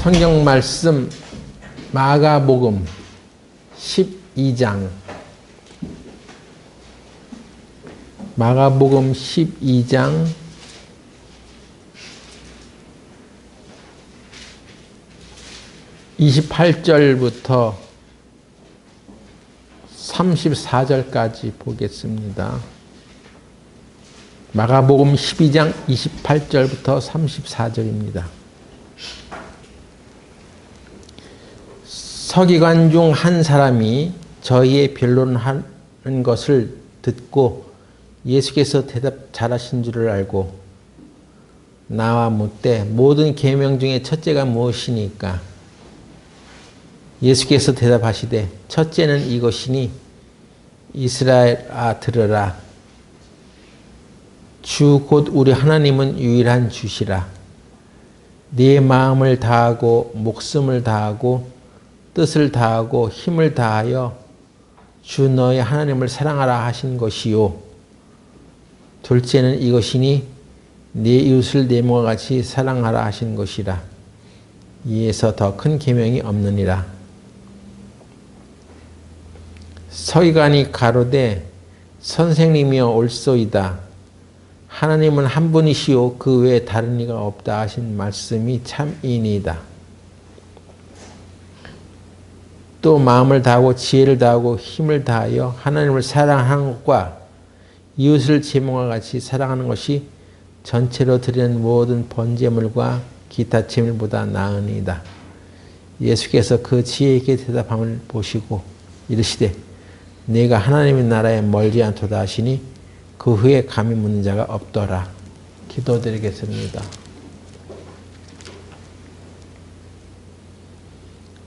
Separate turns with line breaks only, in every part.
성경 말씀 마가복음 12장 마가복음 12장 28절부터 34절까지 보겠습니다. 마가복음 12장 28절부터 34절입니다. 서기관 중 한 사람이 저희의 변론하는 것을 듣고 예수께서 대답 잘하신 줄을 알고 나와 묻되 모든 계명 중에 첫째가 무엇이니까? 예수께서 대답하시되 첫째는 이것이니 이스라엘아 들으라. 주 곧 우리 하나님은 유일한 주시라. 네 마음을 다하고 목숨을 다하고 뜻을 다하고 힘을 다하여 주 너의 하나님을 사랑하라 하신 것이요. 둘째는 이것이니 네 이웃을 네 몸과 같이 사랑하라 하신 것이라. 이에서 더 큰 계명이 없느니라. 서기관이 가로되 선생님이여 옳소이다. 하나님은 한 분이시요 그 외에 다른 이가 없다 하신 말씀이 참이니이다. 또 마음을 다하고 지혜를 다하고 힘을 다하여 하나님을 사랑하는 것과 이웃을 제 몸과 같이 사랑하는 것이 전체로 드리는 모든 번제물과 기타 제물보다 나으니이다. 예수께서 그 지혜 있게 대답함을 보시고 이르시되 내가 하나님의 나라에 멀지 않도다 하시니 그 후에 감히 묻는 자가 없더라. 기도드리겠습니다.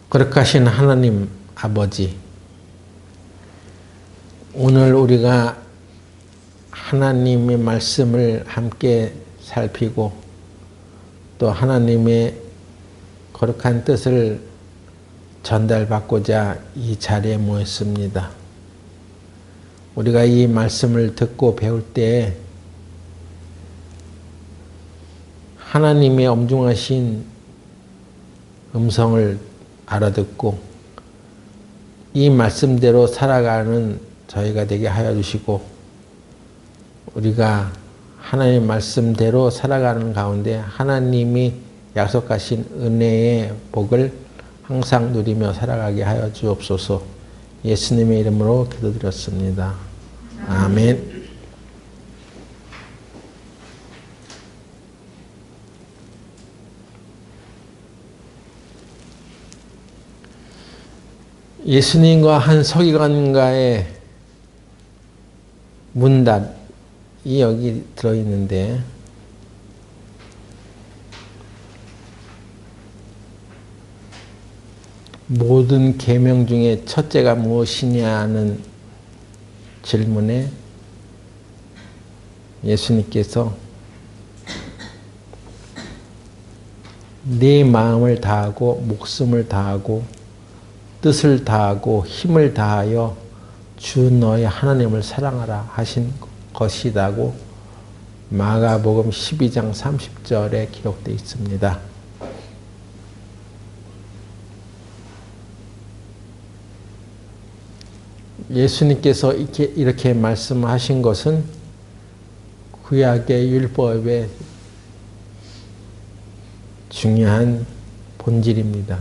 거룩하신 하나님 아버지, 오늘 우리가 하나님의 말씀을 함께 살피고 또 하나님의 거룩한 뜻을 전달받고자 이 자리에 모였습니다. 우리가 이 말씀을 듣고 배울 때 하나님의 엄중하신 음성을 알아듣고 이 말씀대로 살아가는 저희가 되게 하여 주시고 우리가 하나님 말씀대로 살아가는 가운데 하나님이 약속하신 은혜의 복을 항상 누리며 살아가게 하여 주옵소서. 예수님의 이름으로 기도드렸습니다. 아멘. 예수님과 한 서기관과의 문답이 여기 들어있는데 모든 계명 중에 첫째가 무엇이냐는 질문에 예수님께서 네 마음을 다하고 목숨을 다하고 뜻을 다하고 힘을 다하여 주 너의 하나님을 사랑하라 하신 것이라고 마가복음 12장 30절에 기록되어 있습니다. 예수님께서 이렇게 말씀하신 것은 구약의 율법의 중요한 본질입니다.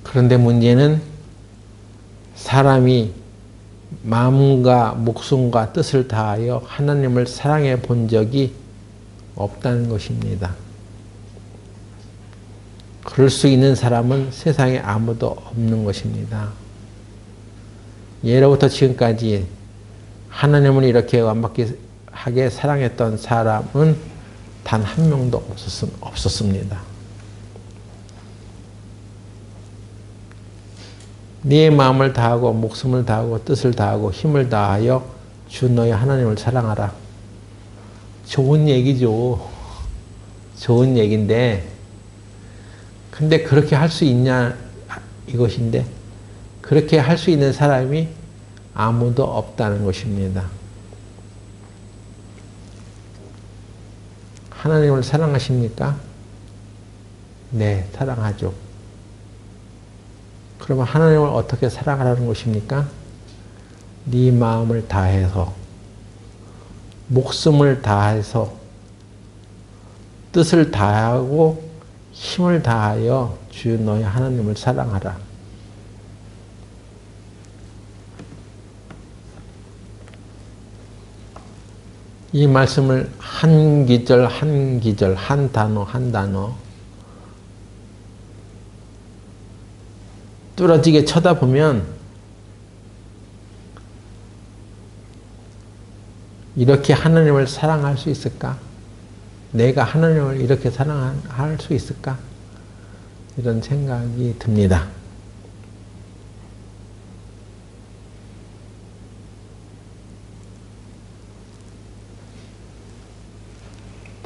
그런데 문제는 사람이 마음과 목숨과 뜻을 다하여 하나님을 사랑해 본 적이 없다는 것입니다. 그럴 수 있는 사람은 세상에 아무도 없는 것입니다. 예로부터 지금까지 하나님을 이렇게 완벽하게 사랑했던 사람은 단 한 명도 없었습니다. 네 마음을 다하고 목숨을 다하고 뜻을 다하고 힘을 다하여 주 너의 하나님을 사랑하라. 좋은 얘기죠. 좋은 얘기인데 근데 그렇게 할 수 있냐 이것인데 그렇게 할 수 있는 사람이 아무도 없다는 것입니다. 하나님을 사랑하십니까? 네, 사랑하죠. 그러면 하나님을 어떻게 사랑하라는 것입니까? 네 마음을 다해서, 목숨을 다해서, 뜻을 다하고 힘을 다하여 주 너희 하나님을 사랑하라. 이 말씀을 한 기절 한 기절, 한 단어 한 단어 뚫어지게 쳐다보면 이렇게 하나님을 사랑할 수 있을까? 내가 하나님을 이렇게 사랑할 수 있을까? 이런 생각이 듭니다.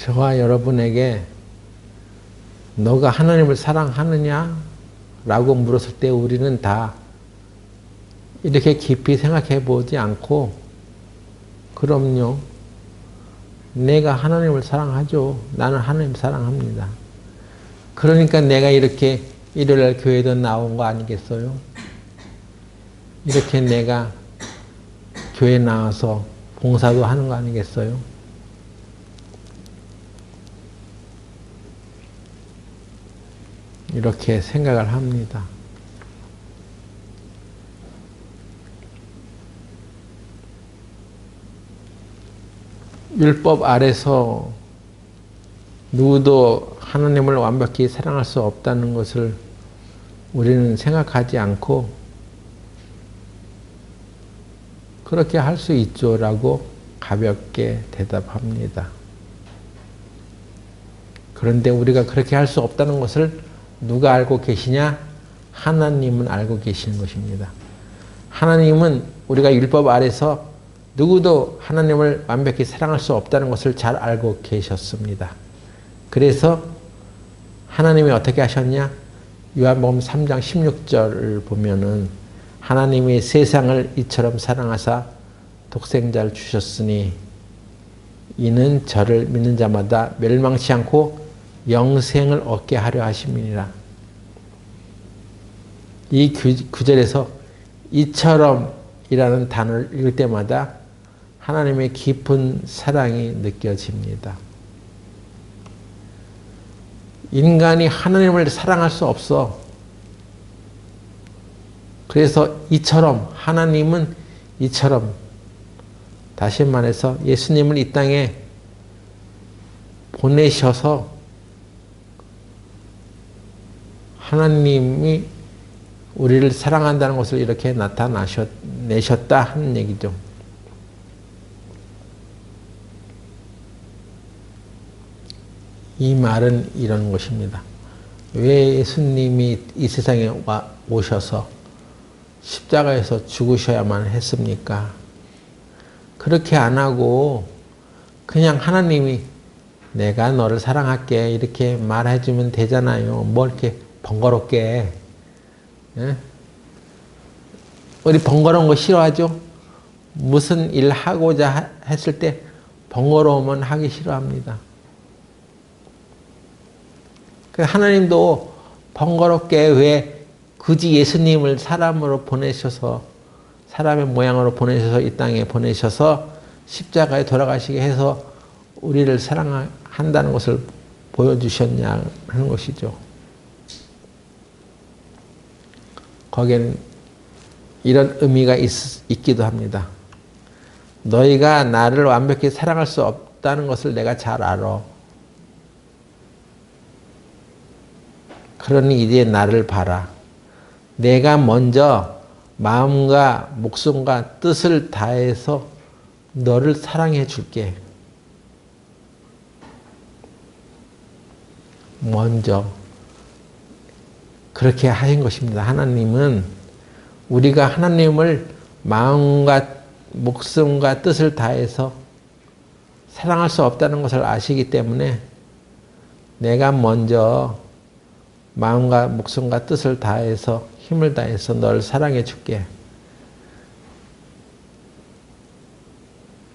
저와 여러분에게 너가 하나님을 사랑하느냐? 라고 물었을 때 우리는 다 이렇게 깊이 생각해 보지 않고 그럼요. 내가 하나님을 사랑하죠. 나는 하나님 사랑합니다. 그러니까 내가 이렇게 일요일날 교회도 나온 거 아니겠어요? 이렇게 내가 교회 나와서 봉사도 하는 거 아니겠어요? 이렇게 생각을 합니다. 율법 아래서 누구도 하나님을 완벽히 사랑할 수 없다는 것을 우리는 생각하지 않고 그렇게 할 수 있죠 라고 가볍게 대답합니다. 그런데 우리가 그렇게 할 수 없다는 것을 누가 알고 계시냐? 하나님은 알고 계시는 것입니다. 하나님은 우리가 율법 아래서 누구도 하나님을 완벽히 사랑할 수 없다는 것을 잘 알고 계셨습니다. 그래서 하나님이 어떻게 하셨냐? 요한복음 3장 16절을 보면은 하나님이 세상을 이처럼 사랑하사 독생자를 주셨으니 이는 저를 믿는 자마다 멸망치 않고 영생을 얻게 하려 하심이니라. 이 구절에서 이처럼이라는 단어를 읽을 때마다 하나님의 깊은 사랑이 느껴집니다. 인간이 하나님을 사랑할 수 없어. 그래서 이처럼 하나님은 이처럼 다시 말해서 예수님을 이 땅에 보내셔서 하나님이 우리를 사랑한다는 것을 이렇게 나타내셨다 하는 얘기죠. 이 말은 이런 것입니다. 왜 예수님이 이 세상에 오셔서 십자가에서 죽으셔야만 했습니까? 그렇게 안 하고 그냥 하나님이 내가 너를 사랑할게 이렇게 말해주면 되잖아요. 뭐 이렇게 번거롭게. 예? 우리 번거로운 거 싫어하죠? 무슨 일 하고자 했을 때 번거로우면 하기 싫어합니다. 하나님도 번거롭게 왜 굳이 예수님을 사람으로 보내셔서 사람의 모양으로 보내셔서 이 땅에 보내셔서 십자가에 돌아가시게 해서 우리를 사랑한다는 것을 보여주셨냐 하는 것이죠. 거기에는 이런 의미가 있기도 합니다. 너희가 나를 완벽히 사랑할 수 없다는 것을 내가 잘 알아. 그러니 이제 나를 봐라. 내가 먼저 마음과 목숨과 뜻을 다해서 너를 사랑해 줄게. 먼저 그렇게 하신 것입니다. 하나님은 우리가 하나님을 마음과 목숨과 뜻을 다해서 사랑할 수 없다는 것을 아시기 때문에 내가 먼저 마음과 목숨과 뜻을 다해서 힘을 다해서 너를 사랑해 줄게.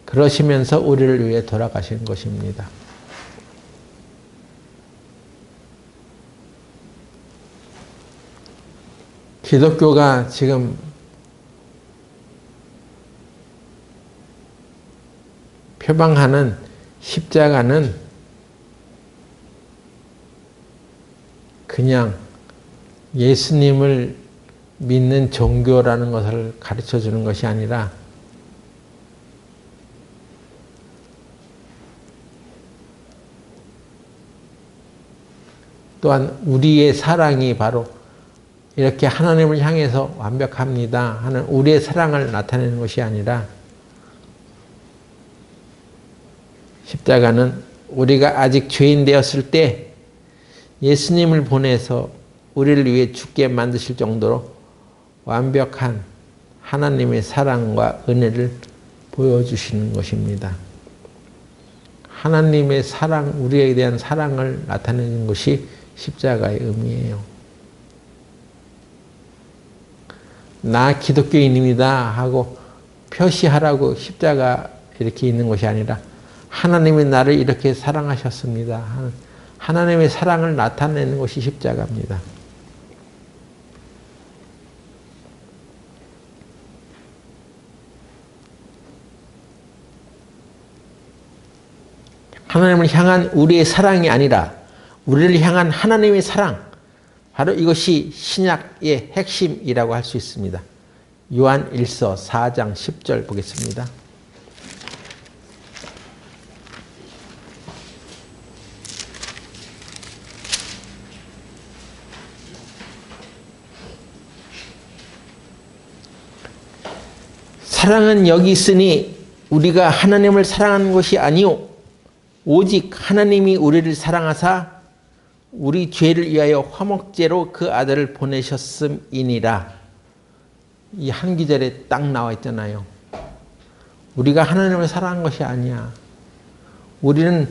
그러시면서 우리를 위해 돌아가신 것입니다. 기독교가 지금 표방하는 십자가는 그냥 예수님을 믿는 종교라는 것을 가르쳐 주는 것이 아니라 또한 우리의 사랑이 바로 이렇게 하나님을 향해서 완벽합니다 하는 우리의 사랑을 나타내는 것이 아니라 십자가는 우리가 아직 죄인 되었을 때 예수님을 보내서 우리를 위해 죽게 만드실 정도로 완벽한 하나님의 사랑과 은혜를 보여주시는 것입니다. 하나님의 사랑, 우리에 대한 사랑을 나타내는 것이 십자가의 의미예요. 나 기독교인입니다 하고 표시하라고 십자가 이렇게 있는 것이 아니라 하나님이 나를 이렇게 사랑하셨습니다. 하나님의 사랑을 나타내는 것이 십자가입니다. 하나님을 향한 우리의 사랑이 아니라 우리를 향한 하나님의 사랑, 바로 이것이 신약의 핵심이라고 할 수 있습니다. 요한 1서 4장 10절 보겠습니다. 사랑은 여기 있으니 우리가 하나님을 사랑하는 것이 아니요 오직 하나님이 우리를 사랑하사 우리 죄를 위하여 화목제로 그 아들을 보내셨음이니라. 이 한 구절에 딱 나와 있잖아요. 우리가 하나님을 사랑한 것이 아니야. 우리는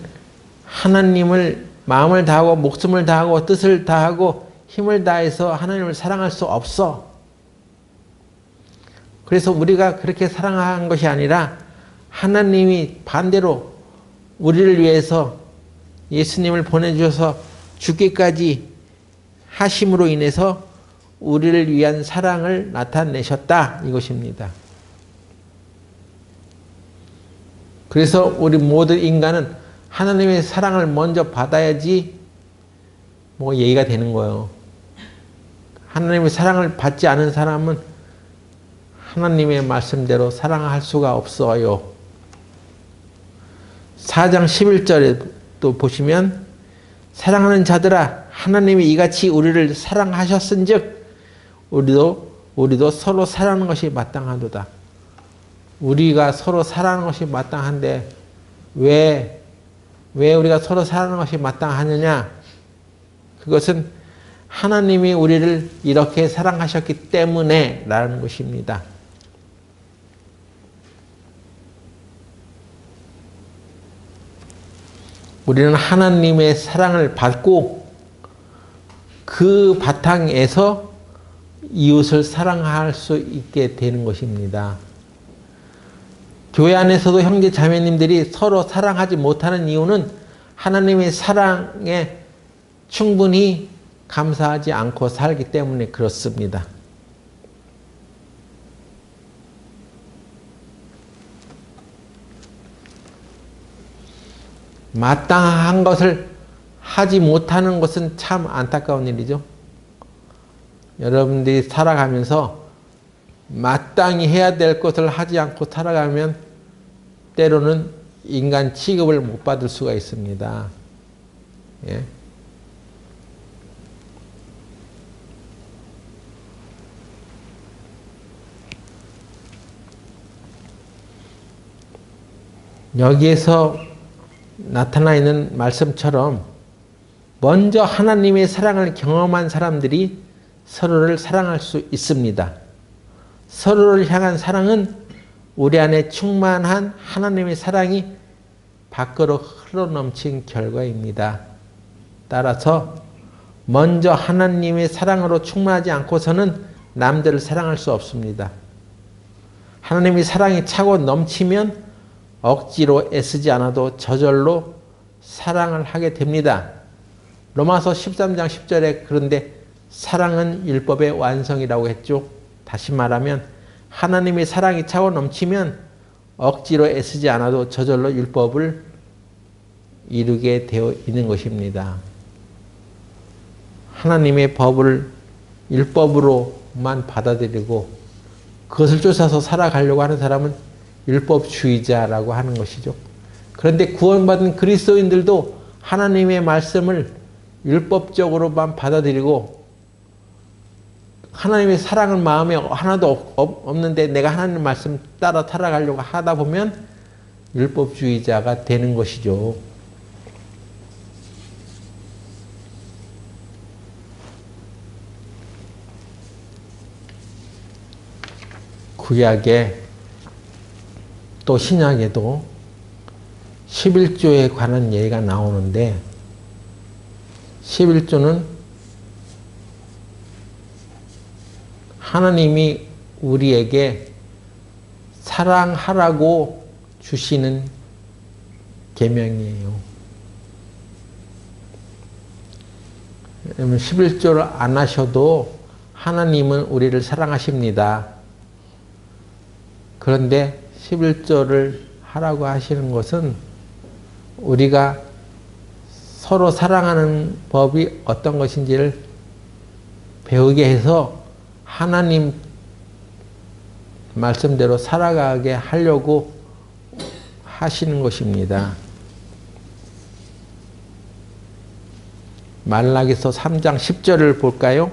하나님을 마음을 다하고 목숨을 다하고 뜻을 다하고 힘을 다해서 하나님을 사랑할 수 없어. 그래서 우리가 그렇게 사랑한 것이 아니라 하나님이 반대로 우리를 위해서 예수님을 보내주셔서 죽기까지 하심으로 인해서 우리를 위한 사랑을 나타내셨다 이것입니다. 그래서 우리 모든 인간은 하나님의 사랑을 먼저 받아야지 뭐 예의가 되는 거예요. 하나님의 사랑을 받지 않은 사람은 하나님의 말씀대로 사랑할 수가 없어요. 4장 11절에 또 보시면 사랑하는 자들아 하나님이 이같이 우리를 사랑하셨은즉 우리도 서로 사랑하는 것이 마땅하도다. 우리가 서로 사랑하는 것이 마땅한데 왜 우리가 서로 사랑하는 것이 마땅하느냐? 그것은 하나님이 우리를 이렇게 사랑하셨기 때문에 라는 것입니다. 우리는 하나님의 사랑을 받고 그 바탕에서 이웃을 사랑할 수 있게 되는 것입니다. 교회 안에서도 형제 자매님들이 서로 사랑하지 못하는 이유는 하나님의 사랑에 충분히 감사하지 않고 살기 때문에 그렇습니다. 마땅한 것을 하지 못하는 것은 참 안타까운 일이죠. 여러분들이 살아가면서 마땅히 해야 될 것을 하지 않고 살아가면 때로는 인간 취급을 못 받을 수가 있습니다. 예. 여기에서 나타나 있는 말씀처럼 먼저 하나님의 사랑을 경험한 사람들이 서로를 사랑할 수 있습니다. 서로를 향한 사랑은 우리 안에 충만한 하나님의 사랑이 밖으로 흘러넘친 결과입니다. 따라서 먼저 하나님의 사랑으로 충만하지 않고서는 남들을 사랑할 수 없습니다. 하나님의 사랑이 차고 넘치면 억지로 애쓰지 않아도 저절로 사랑을 하게 됩니다. 로마서 13장 10절에 그런데 사랑은 율법의 완성이라고 했죠. 다시 말하면 하나님의 사랑이 차고 넘치면 억지로 애쓰지 않아도 저절로 율법을 이루게 되어 있는 것입니다. 하나님의 법을 율법으로만 받아들이고 그것을 쫓아서 살아가려고 하는 사람은 율법주의자라고 하는 것이죠. 그런데 구원받은 그리스도인들도 하나님의 말씀을 율법적으로만 받아들이고 하나님의 사랑을 마음에 하나도 없는데 내가 하나님 말씀 따라 살아가려고 하다 보면 율법주의자가 되는 것이죠. 구약에 또 신약에도 11조에 관한 예가 나오는데 11조는 하나님이 우리에게 사랑하라고 주시는 계명이에요. 여러분 11조를 안 하셔도 하나님은 우리를 사랑하십니다. 그런데 11조를 하라고 하시는 것은 우리가 서로 사랑하는 법이 어떤 것인지를 배우게 해서 하나님 말씀대로 살아가게 하려고 하시는 것입니다. 말라기서 3장 10절을 볼까요?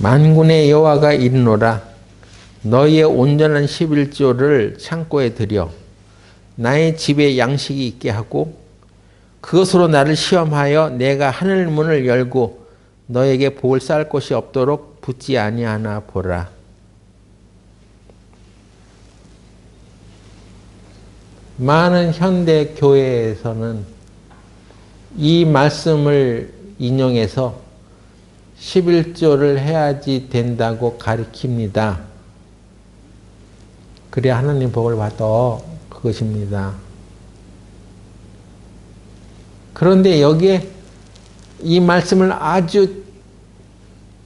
만군의 여호와가 이르노라 너희의 온전한 11조를 창고에 들여 나의 집에 양식이 있게 하고 그것으로 나를 시험하여 내가 하늘 문을 열고 너에게 복을 쌓을 곳이 없도록 붙지 아니하나 보라. 많은 현대 교회에서는 이 말씀을 인용해서 11조를 해야지 된다고 가르칩니다. 그래야 하나님 복을 받아. 그것입니다. 그런데 여기에 이 말씀을 아주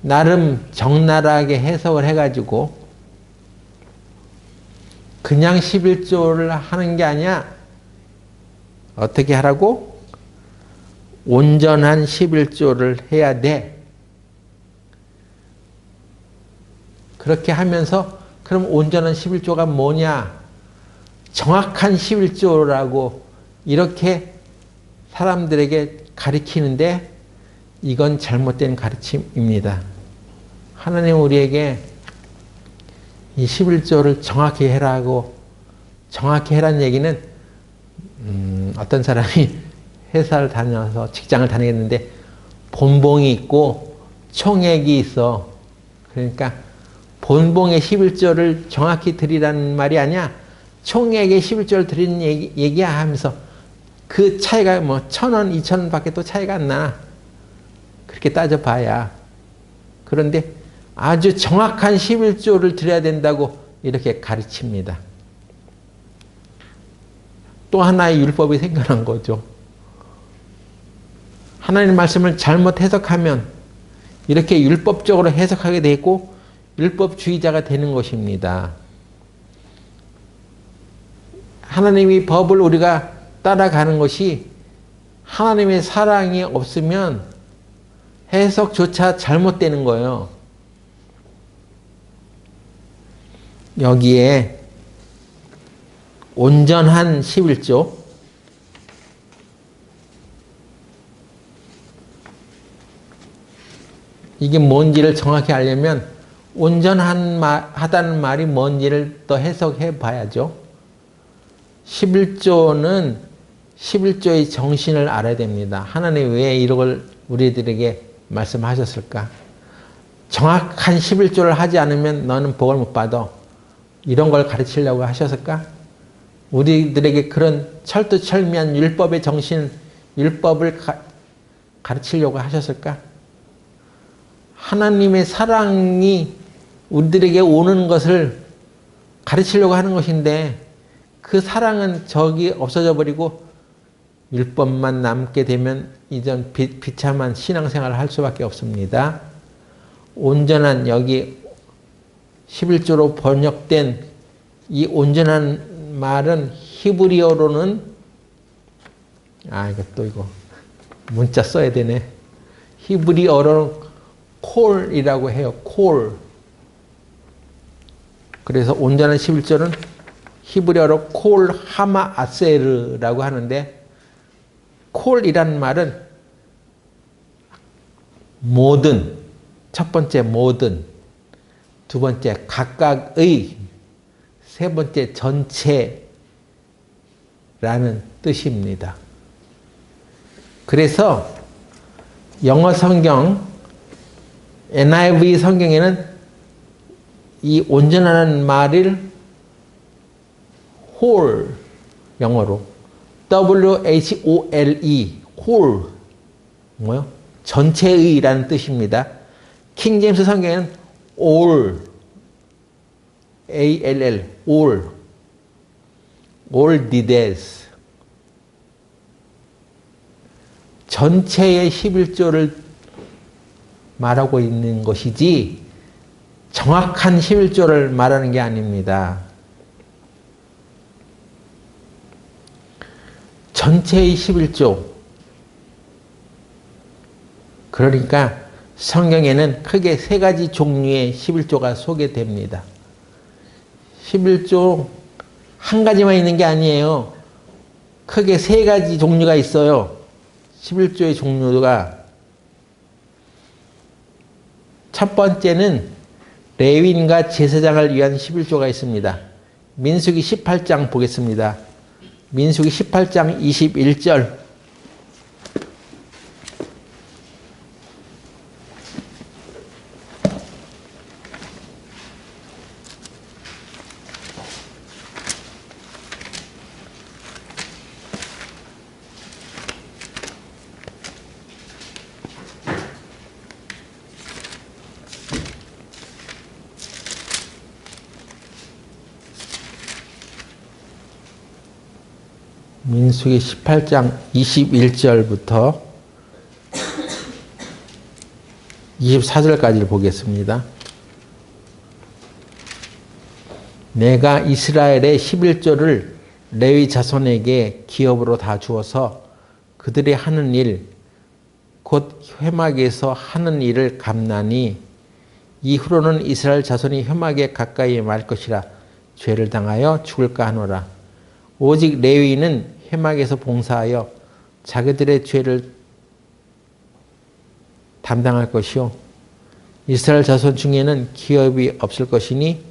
나름 적나라하게 해석을 해가지고 그냥 11조를 하는 게 아니야. 어떻게 하라고? 온전한 11조를 해야 돼. 그렇게 하면서 그럼 온전한 11조가 뭐냐? 정확한 11조라고 이렇게 사람들에게 가르치는데 이건 잘못된 가르침입니다. 하나님 우리에게 이 11조를 정확히 해라고 정확히 해라는 얘기는 어떤 사람이 회사를 다녀서 직장을 다니겠는데 본봉이 있고 총액이 있어. 그러니까 본봉의 11조를 정확히 드리라는 말이 아니야. 총액의 11조를 드리는 얘기야 하면서 그 차이가 뭐 1,000원, 2,000원 밖에 또 차이가 안 나. 그렇게 따져봐야. 그런데 아주 정확한 11조를 드려야 된다고 이렇게 가르칩니다. 또 하나의 율법이 생겨난 거죠. 하나님 말씀을 잘못 해석하면 이렇게 율법적으로 해석하게 되고 율법주의자가 되는 것입니다. 하나님의 법을 우리가 따라가는 것이 하나님의 사랑이 없으면 해석조차 잘못되는 거예요. 여기에 온전한 11조 이게 뭔지를 정확히 알려면 온전하다는 말이 뭔지를 더 해석해 봐야죠. 11조는 11조의 정신을 알아야 됩니다. 하나님 왜 이걸 우리들에게 말씀하셨을까? 정확한 11조를 하지 않으면 너는 복을 못 받아. 이런 걸 가르치려고 하셨을까? 우리들에게 그런 철두철미한 율법의 정신, 율법을 가르치려고 하셨을까? 하나님의 사랑이 우리들에게 오는 것을 가르치려고 하는 것인데 그 사랑은 저기 없어져 버리고 율법만 남게 되면 이전 비참한 신앙생활을 할 수밖에 없습니다. 온전한 여기 11조로 번역된 이 온전한 말은 히브리어로는 이거 문자 써야 되네. 히브리어로는 콜이라고 해요. 콜. 그래서 온전한 11조는 히브리어로 콜 하마 아세르라고 하는데 콜이라는 말은 모든, 첫 번째 모든, 두 번째 각각의, 세 번째 전체라는 뜻입니다. 그래서 영어 성경 NIV 성경에는 이 온전한 말을 whole, 영어로 WHOLE, whole, 뭐요? 전체의라는 뜻입니다. 킹제임스 성경에는 all, ALL, all did as. 전체의 11조를 말하고 있는 것이지 정확한 11조를 말하는 게 아닙니다. 전체의 11조. 그러니까 성경에는 크게 세 가지 종류의 11조가 소개됩니다. 11조 한 가지만 있는 게 아니에요. 크게 세 가지 종류가 있어요. 11조의 종류가. 첫 번째는 레위인과 제사장을 위한 11조가 있습니다. 민수기 18장 보겠습니다. 민수기 18장 21절. 민수기 18장 21절부터 24절까지를 보겠습니다. 내가 이스라엘의 11조를 레위 자손에게 기업으로 다 주어서 그들이 하는 일, 곧 회막에서 하는 일을 갚나니 이후로는 이스라엘 자손이 회막에 가까이 말 것이라 죄를 당하여 죽을까 하노라. 오직 레위인은 회막에서 봉사하여 자기들의 죄를 담당할 것이요 이스라엘 자손 중에는 기업이 없을 것이니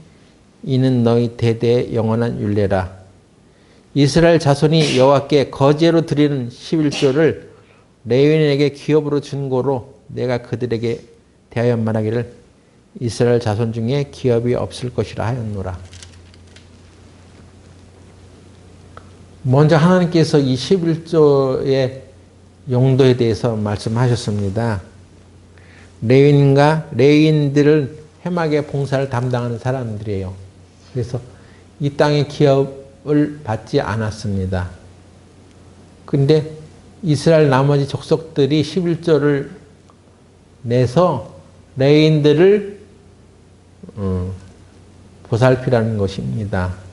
이는 너희 대대의 영원한 율례라. 이스라엘 자손이 여호와께 거제로 드리는 11조를 레위인에게 기업으로 준 고로 내가 그들에게 대하여 말하기를 이스라엘 자손 중에 기업이 없을 것이라 하였노라. 먼저 하나님께서 이 11조의 용도에 대해서 말씀하셨습니다. 레위인들을 회막의 봉사를 담당하는 사람들이에요. 그래서 이 땅의 기업을 받지 않았습니다. 근데 이스라엘 나머지 족속들이 11조를 내서 레위인들을 보살피라는 것입니다.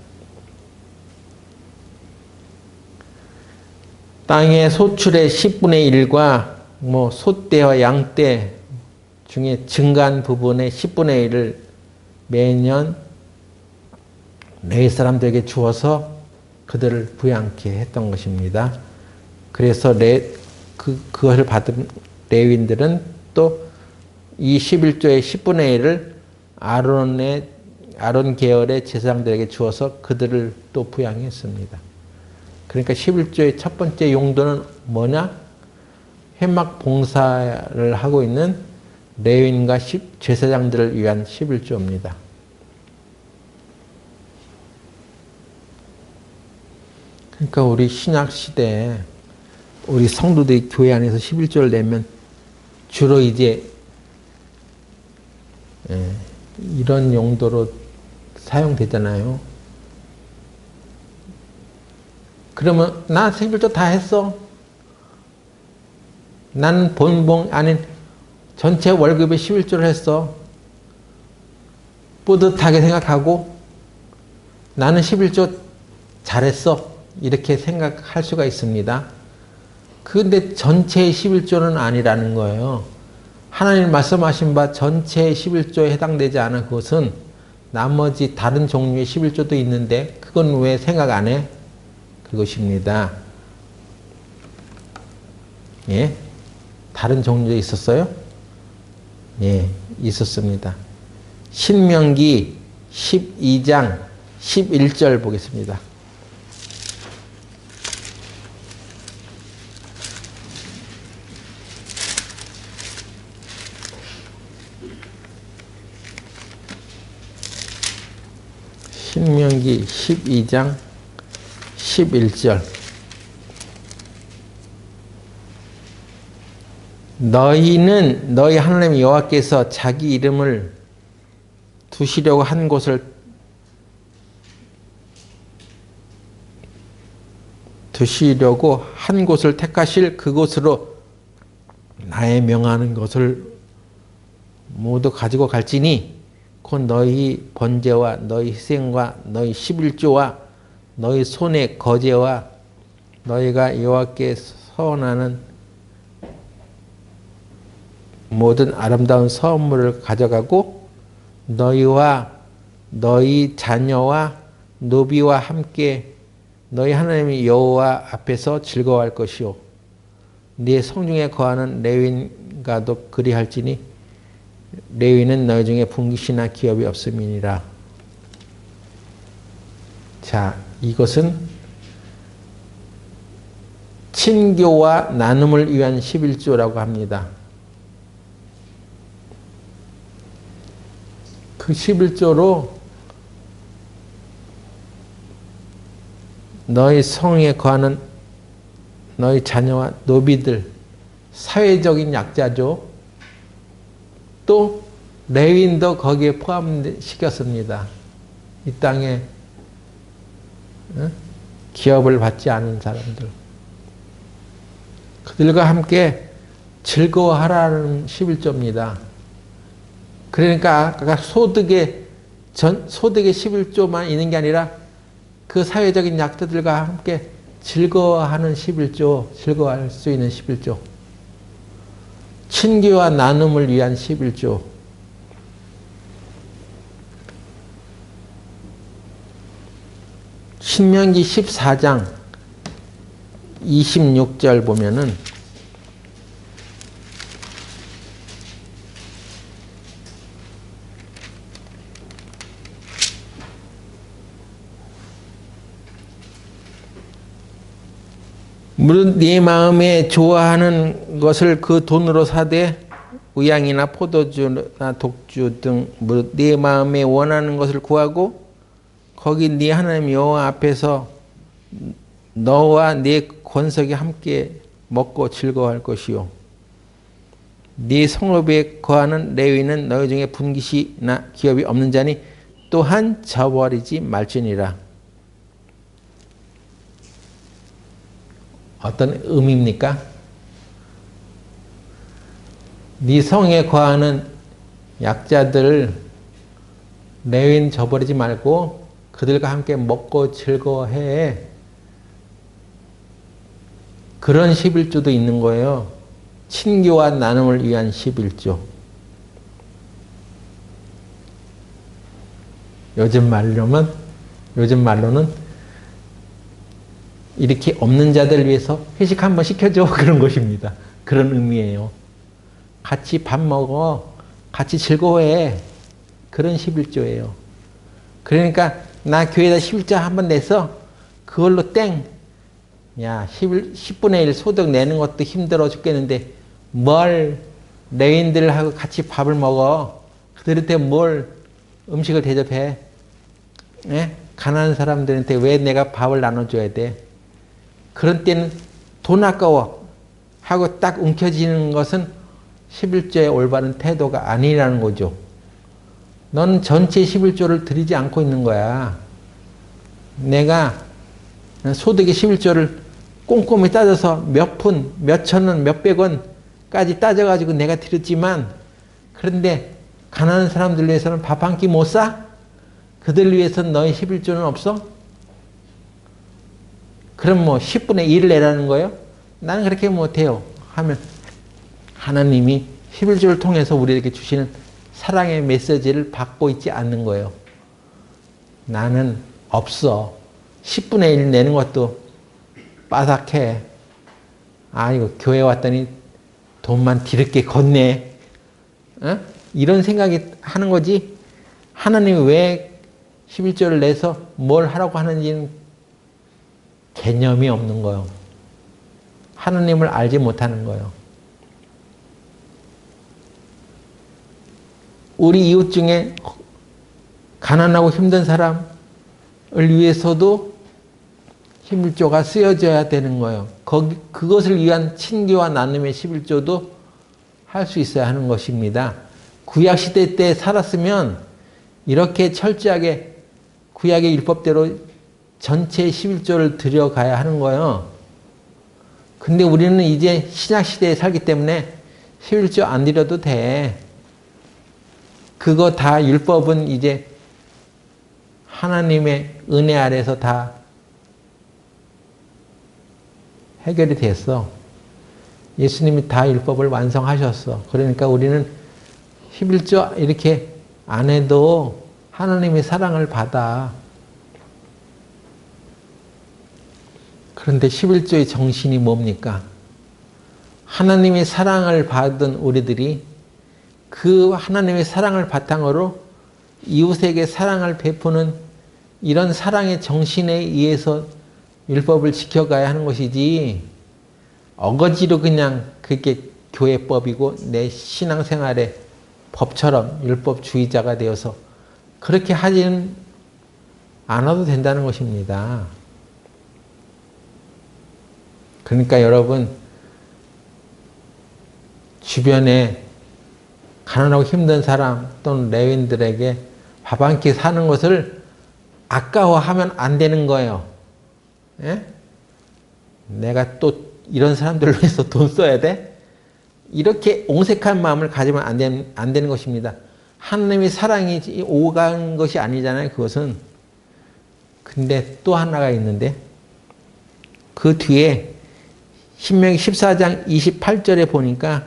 땅의 소출의 10분의 1과 소떼와 양떼 중에 증가한 부분의 10분의 1을 매년 레위 사람들에게 주어서 그들을 부양케 했던 것입니다. 그래서 그것을 받은 레위인들은 또 이 11조의 10분의 1을 아론 계열의 제사장들에게 주어서 그들을 또 부양했습니다. 그러니까 11조의 첫 번째 용도는 뭐냐? 회막 봉사를 하고 있는 레위인과 제사장들을 위한 11조입니다. 그러니까 우리 신약 시대에 우리 성도들이 교회 안에서 11조를 내면 주로 이제 이런 용도로 사용되잖아요. 그러면 나 11조 다 했어. 나는 본봉 아닌 전체 월급에 11조를 했어. 뿌듯하게 생각하고 나는 11조 잘했어. 이렇게 생각할 수가 있습니다. 그런데 전체의 11조는 아니라는 거예요. 하나님 말씀하신 바 전체의 11조에 해당되지 않은 것은 나머지 다른 종류의 11조도 있는데 그건 왜 생각 안 해? 그것입니다. 예? 다른 종류도 있었어요? 예, 있었습니다. 신명기 12장 11절 보겠습니다. 신명기 12장 11절 너희는 너희 하나님 여호와께서 자기 이름을 두시려고 한 곳을 택하실 그곳으로 나의 명하는 것을 모두 가지고 갈지니 곧 너희 번제와 너희 희생과 너희 11조와 너희 손의 거제와 너희가 여호와께 서원하는 모든 아름다운 선물을 가져가고 너희와 너희 자녀와 노비와 함께 너희 하나님 여호와 앞에서 즐거워할 것이요 네 성중에 거하는 레위인과도 그리할지니 레위는 너희 중에 분깃이나 기업이 없음이니라. 자, 이것은 친교와 나눔을 위한 11조라고 합니다. 그 11조로 너희 성에 거하는 너희 자녀와 노비들, 사회적인 약자죠. 또 레위인도 거기에 포함시켰습니다. 이 땅에 기업을 받지 않은 사람들. 그들과 함께 즐거워하라는 11조입니다. 그러니까 아까 소득의 11조만 있는 게 아니라 그 사회적인 약자들과 함께 즐거워하는 11조, 즐거워할 수 있는 11조. 친교와 나눔을 위한 11조. 신명기 14장 26절 보면은 무릇 네 마음에 좋아하는 것을 그 돈으로 사되 의향이나 포도주나 독주 등 무릇 네 마음에 원하는 것을 구하고 거기 네 하나님 여호와 앞에서 너와 네 권석이 함께 먹고 즐거워할 것이요 네 성읍에 거하는 레위는 너희 중에 분깃이나 기업이 없는 자니 또한 저버리지 말지니라. 어떤 의미입니까? 네 성에 거하는 약자들을 레위인 저버리지 말고 그들과 함께 먹고 즐거워해. 그런 11조도 있는 거예요. 친교와 나눔을 위한 11조. 요즘 말로는 이렇게 없는 자들 위해서 회식 한번 시켜줘. 그런 것입니다. 그런 의미예요. 같이 밥 먹어. 같이 즐거워해. 그런 11조예요. 그러니까 나 교회에다 11조 한번 내서 그걸로 땡. 야, 10분의 1 소득 내는 것도 힘들어 죽겠는데 뭘 레위인들하고 같이 밥을 먹어. 그들한테 뭘 음식을 대접해. 예? 가난한 사람들한테 왜 내가 밥을 나눠줘야 돼? 그런 때는 돈 아까워 하고 딱 움켜쥐는 것은 11조의 올바른 태도가 아니라는 거죠. 너는 전체 11조를 드리지 않고 있는 거야. 내가 소득의 11조를 꼼꼼히 따져서 몇 푼, 몇 천 원, 몇백 원까지 따져가지고 내가 드렸지만, 그런데 가난한 사람들 위해서는 밥 한 끼 못 사? 그들 위해서는 너의 11조는 없어? 그럼 뭐 10분의 1을 내라는 거예요? 나는 그렇게 못해요. 하면 하나님이 11조를 통해서 우리에게 주시는 사랑의 메시지를 받고 있지 않는 거예요. 나는 없어. 10분의 1 내는 것도 빠삭해. 아, 이거 교회 왔더니 돈만 뒤늦게 걷네. 어? 이런 생각이 하는 거지. 하나님이 왜 11조를 내서 뭘 하라고 하는지는 개념이 없는 거예요. 하나님을 알지 못하는 거예요. 우리 이웃 중에 가난하고 힘든 사람을 위해서도 11조가 쓰여져야 되는 거예요. 그것을 위한 친교와 나눔의 11조도 할 수 있어야 하는 것입니다. 구약시대 때 살았으면 이렇게 철저하게 구약의 율법대로 전체 11조를 들여가야 하는 거예요. 근데 우리는 이제 신약시대에 살기 때문에 11조 안 드려도 돼. 그거 다 율법은 이제 하나님의 은혜 아래서 다 해결이 됐어. 예수님이 다 율법을 완성하셨어. 그러니까 우리는 11조 이렇게 안 해도 하나님의 사랑을 받아. 그런데 11조의 정신이 뭡니까? 하나님의 사랑을 받은 우리들이 그 하나님의 사랑을 바탕으로 이웃에게 사랑을 베푸는 이런 사랑의 정신에 의해서 율법을 지켜가야 하는 것이지, 어거지로 그냥 그게 교회법이고 내 신앙생활의 법처럼 율법주의자가 되어서 그렇게 하지는 않아도 된다는 것입니다. 그러니까 여러분, 주변에 가난하고 힘든 사람 또는 레윈들에게 밥 한 끼 사는 것을 아까워하면 안 되는 거예요. 예? 내가 또 이런 사람들을 위해서 돈 써야 돼? 이렇게 옹색한 마음을 가지면 안 되는 것입니다. 하나님의 사랑이 오간 것이 아니잖아요, 그것은. 근데 또 하나가 있는데, 그 뒤에 신명기 14장 28절에 보니까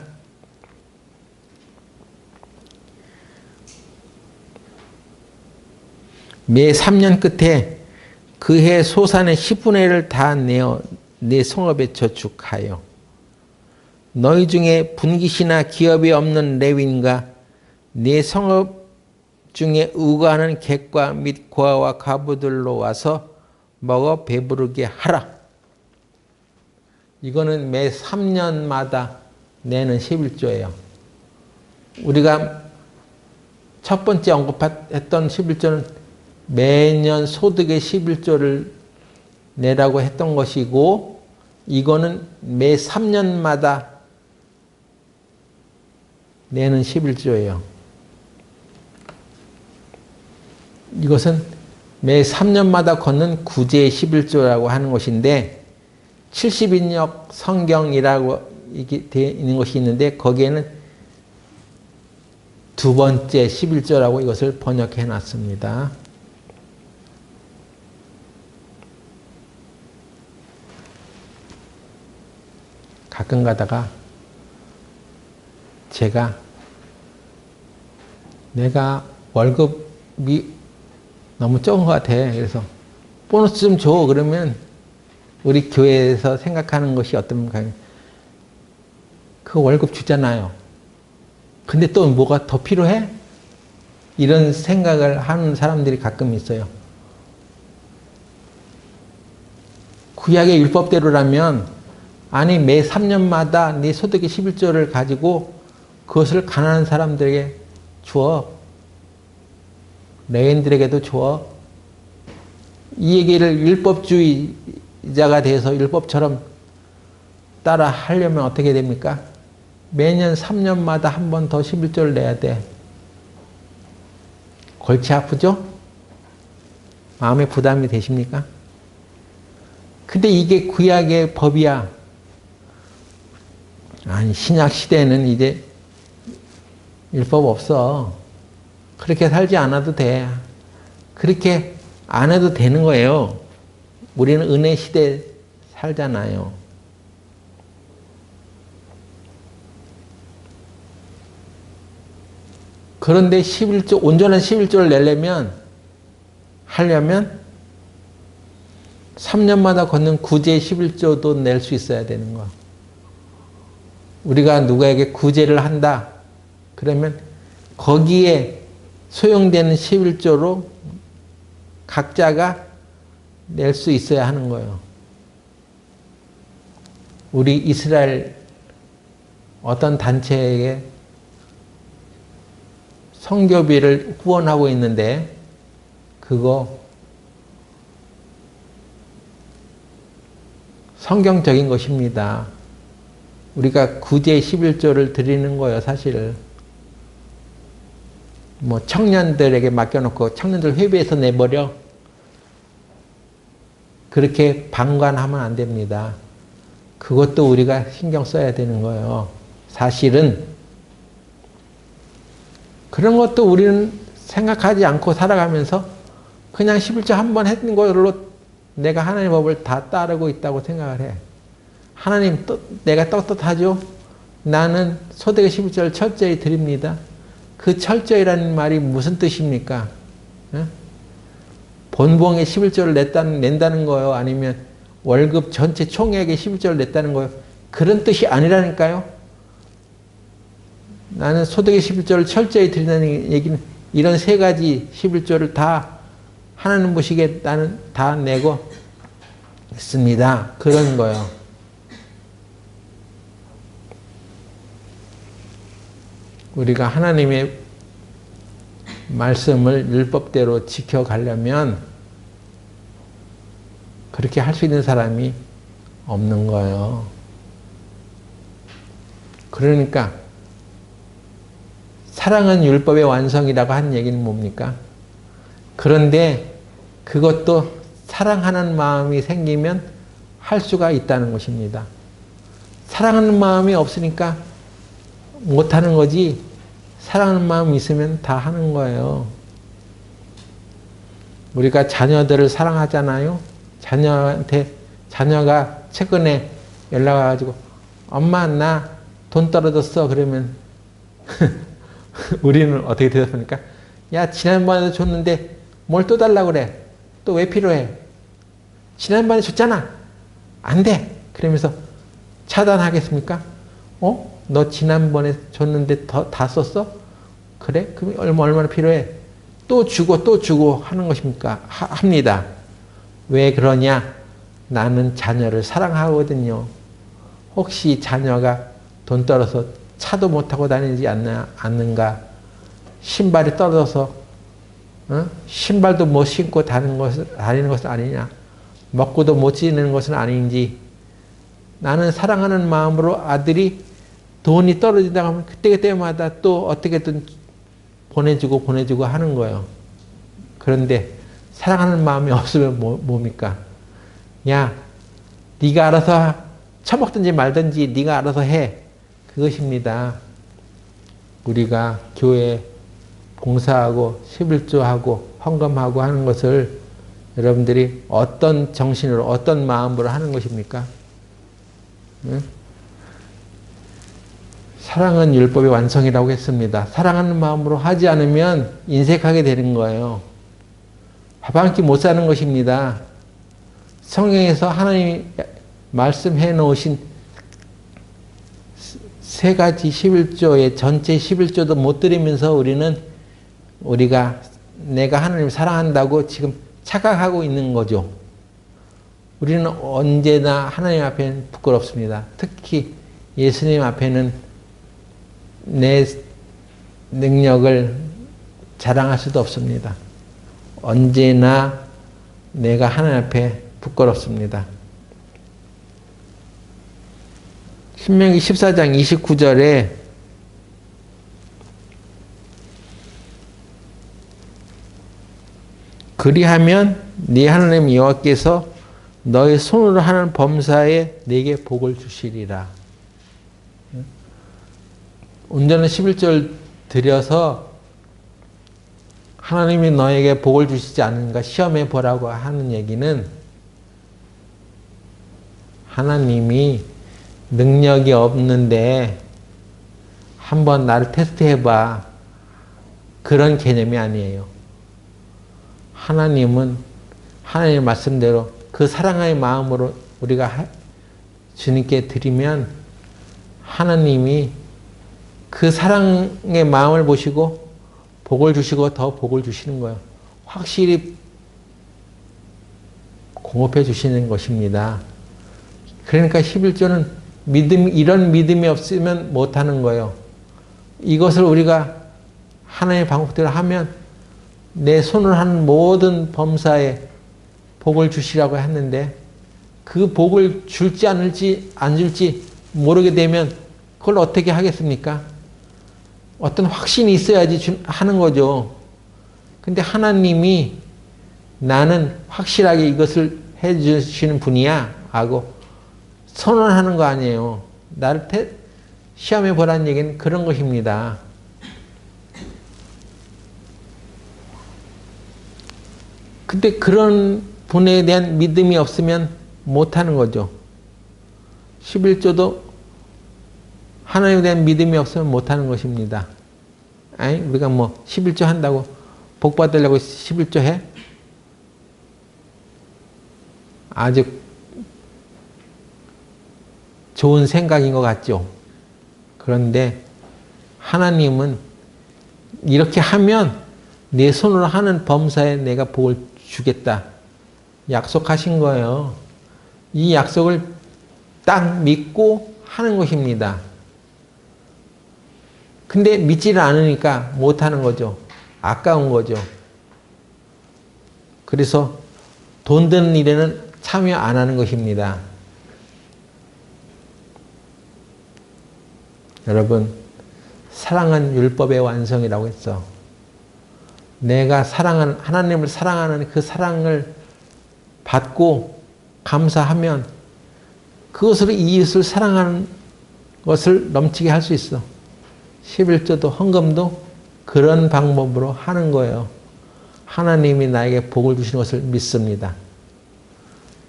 매 3년 끝에 그 해 소산의 10분의 1을 다 내어 내 성읍에 저축하여 너희 중에 분깃이나 기업이 없는 레위인과 내 성읍 중에 우거하는 객과 및 고아와 과부들로 와서 먹어 배부르게 하라. 이거는 매 3년마다 내는 11조예요. 우리가 첫 번째 언급했던 11조는 매년 소득의 11조를 내라고 했던 것이고, 이거는 매 3년마다 내는 11조예요. 이것은 매 3년마다 걷는 구제의 11조라고 하는 것인데, 70인역 성경이라고 이게 되어 있는 것이 있는데, 거기에는 두 번째 11조라고 이것을 번역해 놨습니다. 가끔 가다가 내가 월급이 너무 적은 것 같아. 그래서 보너스 좀 줘. 그러면 우리 교회에서 생각하는 것이 어떤가? 그 월급 주잖아요. 근데 또 뭐가 더 필요해? 이런 생각을 하는 사람들이 가끔 있어요. 구약의 율법대로라면 아니 매 3년마다 네 소득의 11조를 가지고 그것을 가난한 사람들에게 주어. 레인들에게도 주어. 이 얘기를 율법주의 선지자가 돼서 율법처럼 따라 하려면 어떻게 됩니까? 매년 3년마다 한 번 더 11조를 내야 돼. 골치 아프죠? 마음에 부담이 되십니까? 근데 이게 구약의 법이야. 아니, 신약 시대에는 이제 율법 없어. 그렇게 살지 않아도 돼. 그렇게 안 해도 되는 거예요. 우리는 은혜 시대에 살잖아요. 그런데 11조, 온전한 11조를 하려면 3년마다 걷는 구제 11조도 낼 수 있어야 되는 거야. 우리가 누구에게 구제를 한다. 그러면 거기에 소용되는 11조로 각자가 낼 수 있어야 하는 거예요. 우리 이스라엘 어떤 단체에게 선교비를 후원하고 있는데 그거 성경적인 것입니다. 우리가 구제 11조를 드리는 거예요, 사실. 뭐 청년들에게 맡겨놓고 청년들 회비에서 내버려. 그렇게 방관하면 안 됩니다. 그것도 우리가 신경 써야 되는 거예요. 사실은 그런 것도 우리는 생각하지 않고 살아가면서 그냥 11조 한 번 했는 걸로 내가 하나님의 법을 다 따르고 있다고 생각을 해. 하나님, 내가 떳떳하죠? 나는 소득의 11조를 철저히 드립니다. 그 철저히라는 말이 무슨 뜻입니까? 본봉에 11조를 낸다는 거요? 아니면 월급 전체 총액에 11조를 냈다는 거요? 그런 뜻이 아니라니까요? 나는 소득의 11조를 철저히 드린다는 얘기는 이런 세 가지 11조를 다 하나님 보시기에 나는 다 내고 있습니다. 그런 거요. 우리가 하나님의 말씀을 율법대로 지켜가려면 그렇게 할 수 있는 사람이 없는 거예요. 그러니까 사랑은 율법의 완성이라고 하는 얘기는 뭡니까? 그런데 그것도 사랑하는 마음이 생기면 할 수가 있다는 것입니다. 사랑하는 마음이 없으니까 못하는 거지, 사랑하는 마음이 있으면 다 하는 거예요. 우리가 자녀들을 사랑하잖아요. 자녀가 최근에 연락 와가지고 엄마 나 돈 떨어졌어. 그러면 우리는 어떻게 대답합니까? 야, 지난번에도 줬는데 뭘 또 달라고 그래? 또 왜 필요해? 지난번에 줬잖아. 안 돼. 그러면서 차단하겠습니까? 너 지난번에 줬는데 다 썼어? 그래? 그럼 얼마나 필요해? 또 주고 하는 것입니까? 합니다. 왜 그러냐? 나는 자녀를 사랑하거든요. 혹시 자녀가 돈 떨어서 차도 못 타고 다니지 않는가? 신발이 떨어져서 신발도 못 신고 다니는 것은 아니냐? 먹고도 못 지내는 것은 아닌지. 나는 사랑하는 마음으로 아들이 돈이 떨어진다고 하면 그때마다 또 어떻게든 보내주고 하는 거예요. 그런데 사랑하는 마음이 없으면 뭡니까? 야, 네가 알아서 처먹든지 말든지 네가 알아서 해. 그것입니다. 우리가 교회 봉사하고 11조하고 헌금하고 하는 것을 여러분들이 어떤 정신으로 어떤 마음으로 하는 것입니까? 응? 사랑은 율법의 완성이라고 했습니다. 사랑하는 마음으로 하지 않으면 인색하게 되는 거예요. 밥 한 끼 못 사는 것입니다. 성경에서 하나님이 말씀해 놓으신 세 가지 11조의 전체 11조도 못 드리면서 우리가 내가 하나님을 사랑한다고 지금 착각하고 있는 거죠. 우리는 언제나 하나님 앞에는 부끄럽습니다. 특히 예수님 앞에는 내 능력을 자랑할 수도 없습니다. 언제나 내가 하나님 앞에 부끄럽습니다. 신명기 14장 29절에 그리하면 네 하나님 여호와께서 너의 손으로 하는 범사에 네게 복을 주시리라. 온전한 11절 드려서 하나님이 너에게 복을 주시지 않는가 시험해 보라고 하는 얘기는 하나님이 능력이 없는데 한번 나를 테스트해봐. 그런 개념이 아니에요. 하나님은 하나님의 말씀대로 그 사랑의 마음으로 우리가 주님께 드리면 하나님이 그 사랑의 마음을 보시고 복을 주시고 더 복을 주시는 거예요. 확실히 공급해 주시는 것입니다. 그러니까 11조는 이런 믿음이 없으면 못하는 거예요. 이것을 우리가 하나님의 방법대로 하면 내 손을 하는 모든 범사에 복을 주시라고 했는데 그 복을 줄지 않을지 안 줄지 모르게 되면 그걸 어떻게 하겠습니까? 어떤 확신이 있어야지 하는 거죠. 근데 하나님이 나는 확실하게 이것을 해주시는 분이야 하고 선언하는 거 아니에요. 나를 시험해 보라는 얘기는 그런 것입니다. 근데 그런 분에 대한 믿음이 없으면 못하는 거죠. 11조도 하나님에 대한 믿음이 없으면 못하는 것입니다. 아니, 우리가 뭐 11조 한다고 복 받으려고 11조 해? 아주 좋은 생각인 것 같죠. 그런데 하나님은 이렇게 하면 내 손으로 하는 범사에 내가 복을 주겠다. 약속하신 거예요. 이 약속을 딱 믿고 하는 것입니다. 근데 믿지를 않으니까 못하는 거죠. 아까운 거죠. 그래서 돈 드는 일에는 참여 안 하는 것입니다. 여러분, 사랑은 율법의 완성이라고 했어. 내가 하나님을 사랑하는 그 사랑을 받고 감사하면 그것으로 이웃을 사랑하는 것을 넘치게 할 수 있어. 11조도 헌금도 그런 방법으로 하는 거예요. 하나님이 나에게 복을 주시는 것을 믿습니다.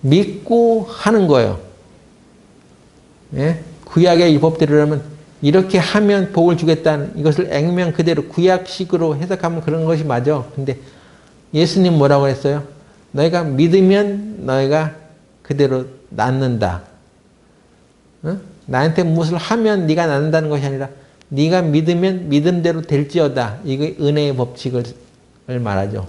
믿고 하는 거예요. 예? 구약의 율법대로라면 이렇게 하면 복을 주겠다는 이것을 액면 그대로 구약식으로 해석하면 그런 것이 맞아. 근데 예수님 뭐라고 했어요? 너희가 믿으면 너희가 그대로 낫는다. 어? 나한테 무엇을 하면 네가 낫는다는 것이 아니라 네가 믿으면 믿음대로 될지어다. 이게 은혜의 법칙을 말하죠.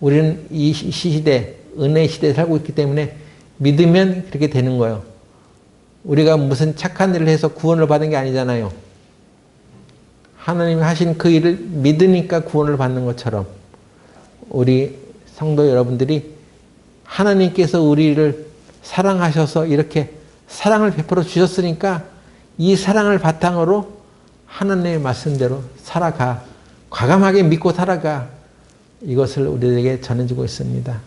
우리는 이 시대, 은혜의 시대에 살고 있기 때문에 믿으면 그렇게 되는 거예요. 우리가 무슨 착한 일을 해서 구원을 받은 게 아니잖아요. 하나님이 하신 그 일을 믿으니까 구원을 받는 것처럼 우리 성도 여러분들이 하나님께서 우리를 사랑하셔서 이렇게 사랑을 베풀어 주셨으니까 이 사랑을 바탕으로 하나님의 말씀대로 살아가. 과감하게 믿고 살아가. 이것을 우리에게 전해주고 있습니다.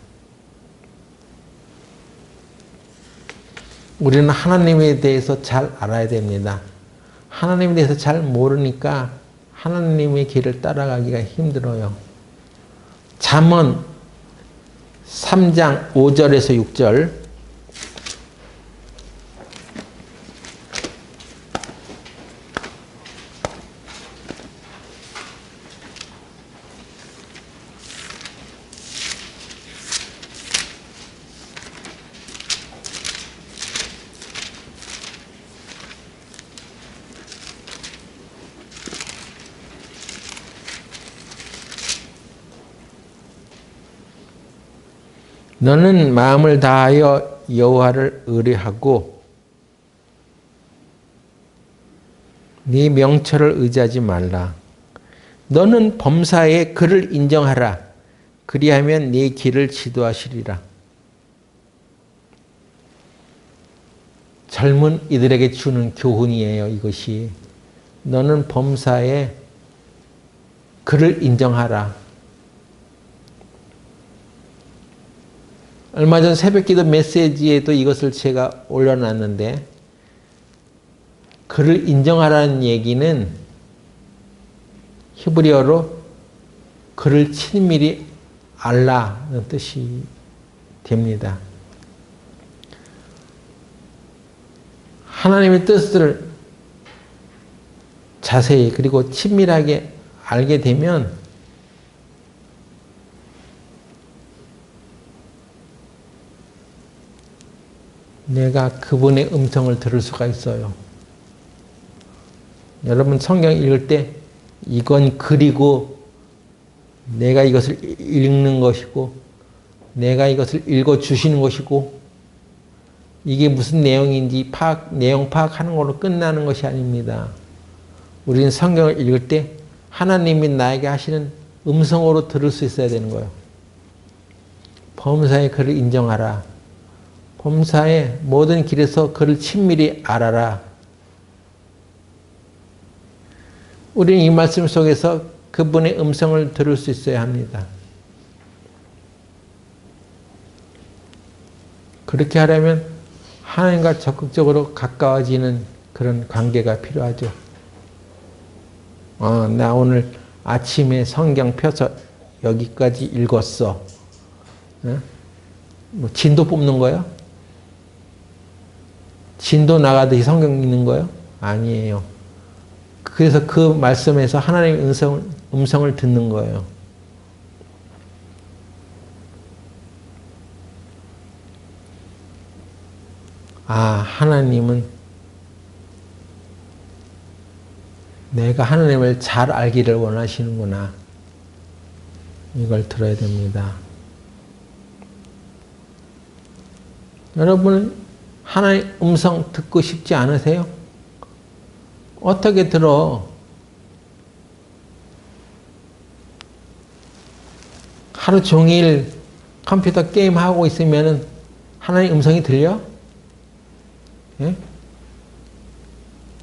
우리는 하나님에 대해서 잘 알아야 됩니다. 하나님에 대해서 잘 모르니까 하나님의 길을 따라가기가 힘들어요. 잠언 3장 5절에서 6절 너는 마음을 다하여 여호와를 의뢰하고 네 명철을 의지하지 말라. 너는 범사에 그를 인정하라. 그리하면 네 길을 지도하시리라. 젊은 이들에게 주는 교훈이에요. 이것이. 너는 범사에 그를 인정하라. 얼마 전 새벽기도 메시지에도 이것을 제가 올려놨는데, 그를 인정하라는 얘기는 히브리어로 그를 친밀히 알라는 뜻이 됩니다. 하나님의 뜻을 자세히 그리고 친밀하게 알게 되면 내가 그분의 음성을 들을 수가 있어요. 여러분 성경 읽을 때 이건 글이고 내가 이것을 읽는 것이고 내가 이것을 읽어주시는 것이고 이게 무슨 내용인지 내용 파악하는 걸로 끝나는 것이 아닙니다. 우리는 성경을 읽을 때 하나님이 나에게 하시는 음성으로 들을 수 있어야 되는 거예요. 범사에 그를 인정하라. 범사의 모든 길에서 그를 친밀히 알아라. 우리는 이 말씀 속에서 그분의 음성을 들을 수 있어야 합니다. 그렇게 하려면 하나님과 적극적으로 가까워지는 그런 관계가 필요하죠. 나 오늘 아침에 성경 펴서 여기까지 읽었어. 뭐 진도 뽑는 거야? 진도 나가듯이 성경 읽는 거예요? 아니에요. 그래서 그 말씀에서 하나님의 음성을 듣는 거예요. 하나님은 내가 하나님을 잘 알기를 원하시는구나. 이걸 들어야 됩니다. 여러분 하나님의 음성 듣고 싶지 않으세요? 어떻게 들어? 하루 종일 컴퓨터 게임하고 있으면 하나님의 음성이 들려? 예?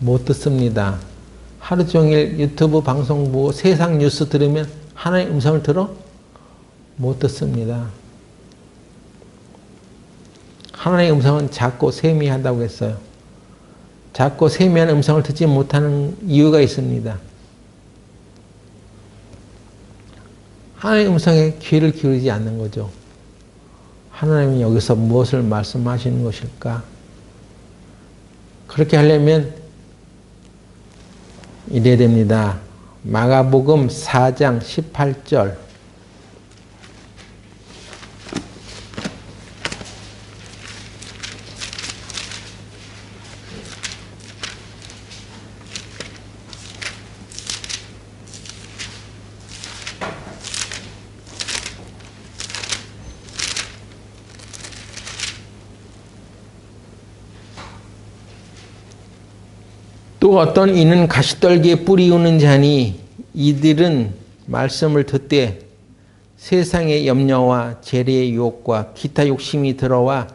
못 듣습니다. 하루 종일 유튜브 방송 보고 세상 뉴스 들으면 하나님의 음성을 들어? 못 듣습니다. 하나님의 음성은 작고 세미하다고 했어요. 작고 세미한 음성을 듣지 못하는 이유가 있습니다. 하나님의 음성에 귀를 기울이지 않는 거죠. 하나님이 여기서 무엇을 말씀하시는 것일까? 그렇게 하려면 이래야 됩니다. 마가복음 4장 18절. 또 어떤 이는 가시떨기에 뿌리 우는 자니 이들은 말씀을 듣되 세상의 염려와 재리의 유혹과 기타 욕심이 들어와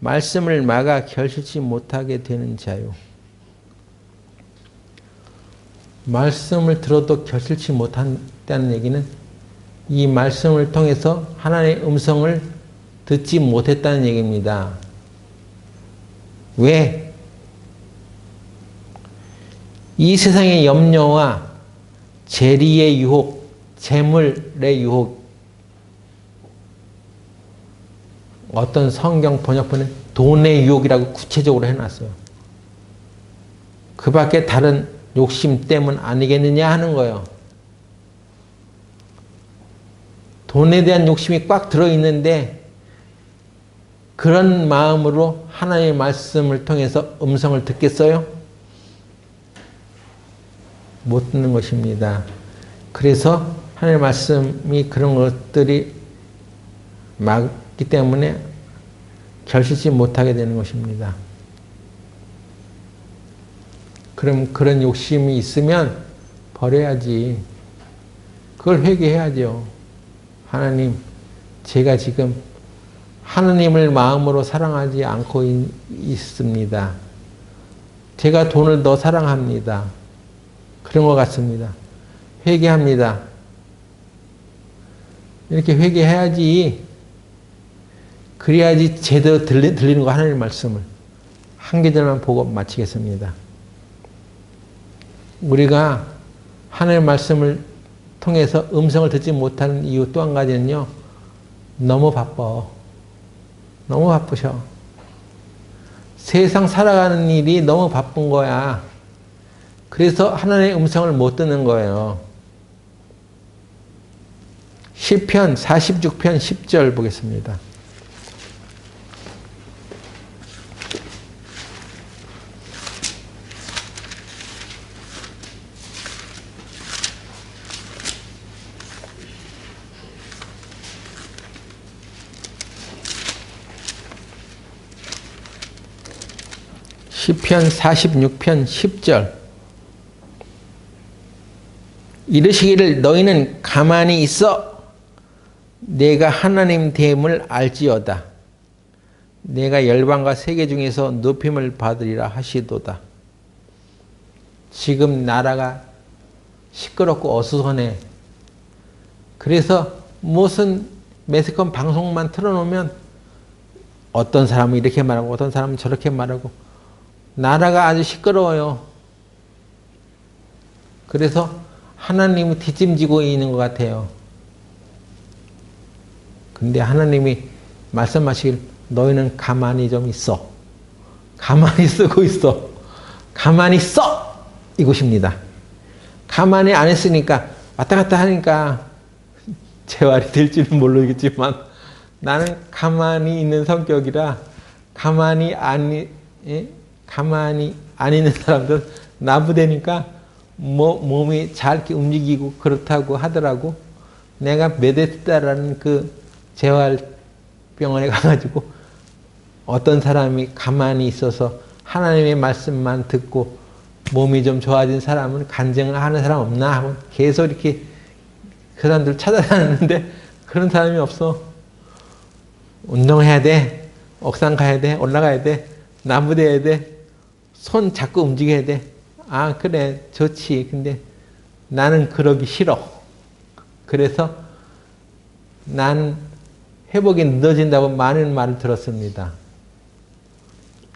말씀을 막아 결실치 못하게 되는 자요. 말씀을 들어도 결실치 못한다는 얘기는 이 말씀을 통해서 하나님의 음성을 듣지 못했다는 얘기입니다. 왜? 이 세상의 염려와 재리의 유혹, 재물의 유혹, 어떤 성경 번역본은 돈의 유혹이라고 구체적으로 해놨어요. 그 밖에 다른 욕심 때문 아니겠느냐 하는 거예요. 돈에 대한 욕심이 꽉 들어있는데 그런 마음으로 하나님의 말씀을 통해서 음성을 듣겠어요? 못 듣는 것입니다. 그래서 하나님의 말씀이 그런 것들이 막기 때문에 결실치 못하게 되는 것입니다. 그럼 그런 욕심이 있으면 버려야지. 그걸 회개해야죠. 하나님, 제가 지금 하나님을 마음으로 사랑하지 않고 있습니다. 제가 돈을 더 사랑합니다. 그런 것 같습니다. 회개합니다. 이렇게 회개해야지. 그래야지 제대로 들리는 거 하나님 말씀을. 한 계절만 보고 마치겠습니다. 우리가 하나님 말씀을 통해서 음성을 듣지 못하는 이유 또 한 가지는요. 너무 바빠. 너무 바쁘셔. 세상 살아가는 일이 너무 바쁜 거야. 그래서 하나님의 음성을 못 듣는 거예요. 시편 46편 10절 보겠습니다. 시편 46편 10절 이르시기를 너희는 가만히 있어 내가 하나님 됨을 알지어다. 내가 열방과 세계 중에서 높임을 받으리라 하시도다. 지금 나라가 시끄럽고 어수선해. 그래서 무슨 매스컴 방송만 틀어놓으면 어떤 사람은 이렇게 말하고 어떤 사람은 저렇게 말하고 나라가 아주 시끄러워요. 그래서 하나님이 뒷짐지고 있는 것 같아요. 근데 하나님이 말씀하시길 너희는 가만히 좀 있어. 가만히 쓰고 있어. 가만히 써! 이것입니다. 가만히 안 했으니까 왔다 갔다 하니까 재활이 될지는 모르겠지만 나는 가만히 있는 성격이라 가만히 안 있는 사람들은 나부대니까 몸이 잘 이렇게 움직이고 그렇다고 하더라고. 내가 메데스다라는 그 재활병원에 가가지고 어떤 사람이 가만히 있어서 하나님의 말씀만 듣고 몸이 좀 좋아진 사람은 간증을 하는 사람 없나 하고 계속 이렇게 그 사람들 찾아다녔는데 그런 사람이 없어. 운동해야 돼. 옥상 가야 돼. 올라가야 돼. 나무대야 돼. 손 자꾸 움직여야 돼. 아 그래 좋지. 근데 나는 그러기 싫어. 그래서 난 회복이 늦어진다고 많은 말을 들었습니다.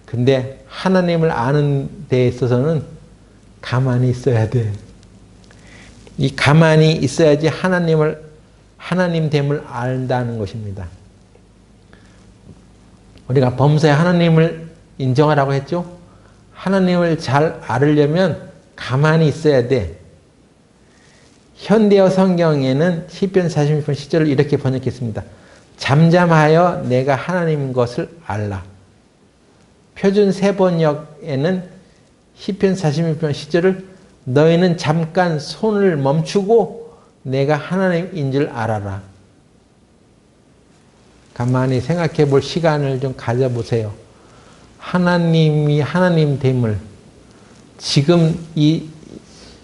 근데 하나님을 아는 데 있어서는 가만히 있어야 돼. 이 가만히 있어야지 하나님 됨을 안다는 것입니다. 우리가 범사에 하나님을 인정하라고 했죠? 하나님을 잘 알으려면 가만히 있어야 돼. 현대어 성경에는 시편 46편 10절을 이렇게 번역했습니다. 잠잠하여 내가 하나님인 것을 알라. 표준 세번역에는 시편 46편 10절을 너희는 잠깐 손을 멈추고 내가 하나님인 줄 알아라. 가만히 생각해 볼 시간을 좀 가져보세요. 하나님이 하나님 됨을 지금 이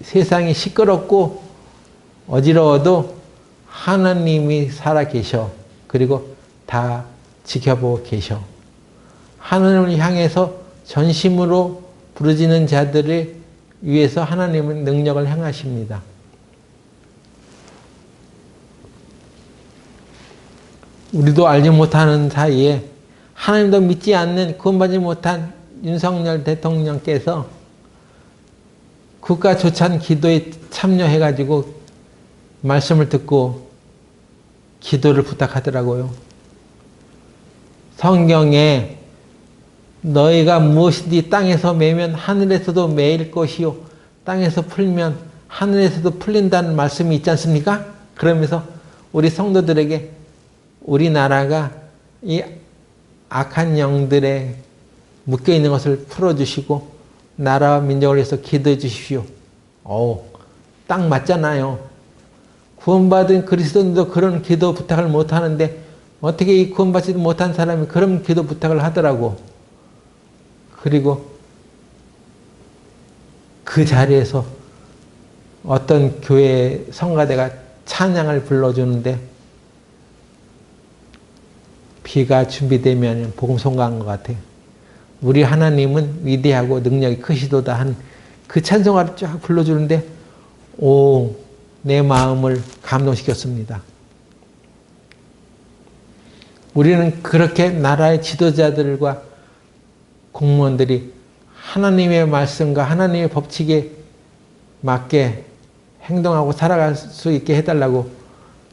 세상이 시끄럽고 어지러워도 하나님이 살아계셔. 그리고 다 지켜보고 계셔. 하나님을 향해서 전심으로 부르짖는 자들을 위해서 하나님은 능력을 행하십니다. 우리도 알지 못하는 사이에 하나님도 믿지 않는 구원받지 못한 윤석열 대통령께서 국가 조찬 기도에 참여해가지고 말씀을 듣고 기도를 부탁하더라고요. 성경에 너희가 무엇이든지 땅에서 매면 하늘에서도 매일 것이요 땅에서 풀면 하늘에서도 풀린다는 말씀이 있지 않습니까? 그러면서 우리 성도들에게 우리나라가 이 악한 영들에 묶여있는 것을 풀어주시고 나라와 민족을 위해서 기도해 주십시오. 딱 맞잖아요. 구원받은 그리스도인도 그런 기도 부탁을 못하는데 어떻게 이 구원받지도 못한 사람이 그런 기도 부탁을 하더라고. 그리고 그 자리에서 어떤 교회 성가대가 찬양을 불러주는데 비가 준비되면 복음 송가한 것 같아요. 우리 하나님은 위대하고 능력이 크시도다 한 그 찬송가를 쫙 불러주는데 오, 내 마음을 감동시켰습니다. 우리는 그렇게 나라의 지도자들과 공무원들이 하나님의 말씀과 하나님의 법칙에 맞게 행동하고 살아갈 수 있게 해달라고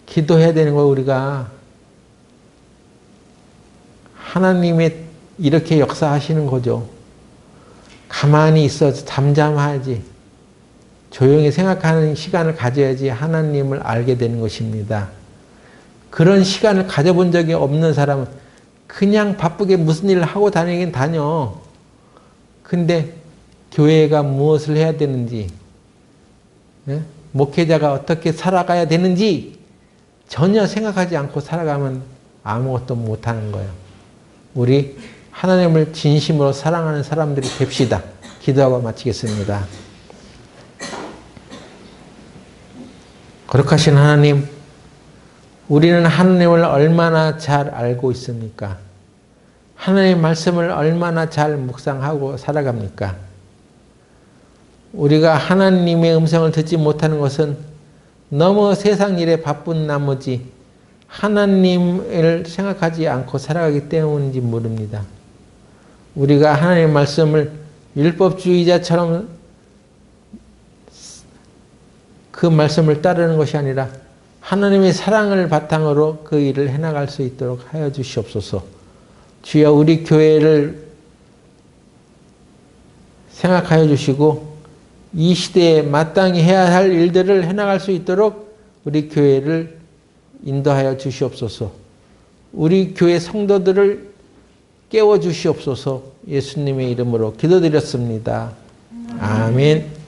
기도해야 되는 거예요. 우리가 하나님의 이렇게 역사하시는 거죠. 가만히 있어서 잠잠하지 조용히 생각하는 시간을 가져야지 하나님을 알게 되는 것입니다. 그런 시간을 가져본 적이 없는 사람은 그냥 바쁘게 무슨 일을 하고 다니긴 다녀. 근데 교회가 무엇을 해야 되는지, 목회자가 어떻게 살아가야 되는지 전혀 생각하지 않고 살아가면 아무것도 못하는 거예요. 우리 하나님을 진심으로 사랑하는 사람들이 됩시다. 기도하고 마치겠습니다. 거룩하신 하나님, 우리는 하나님을 얼마나 잘 알고 있습니까? 하나님의 말씀을 얼마나 잘 묵상하고 살아갑니까? 우리가 하나님의 음성을 듣지 못하는 것은 너무 세상 일에 바쁜 나머지 하나님을 생각하지 않고 살아가기 때문인지 모릅니다. 우리가 하나님의 말씀을 율법주의자처럼 그 말씀을 따르는 것이 아니라 하나님의 사랑을 바탕으로 그 일을 해나갈 수 있도록 하여 주시옵소서. 주여 우리 교회를 생각하여 주시고 이 시대에 마땅히 해야 할 일들을 해나갈 수 있도록 우리 교회를 인도하여 주시옵소서. 우리 교회 성도들을 깨워 주시옵소서. 예수님의 이름으로 기도드렸습니다. 아멘.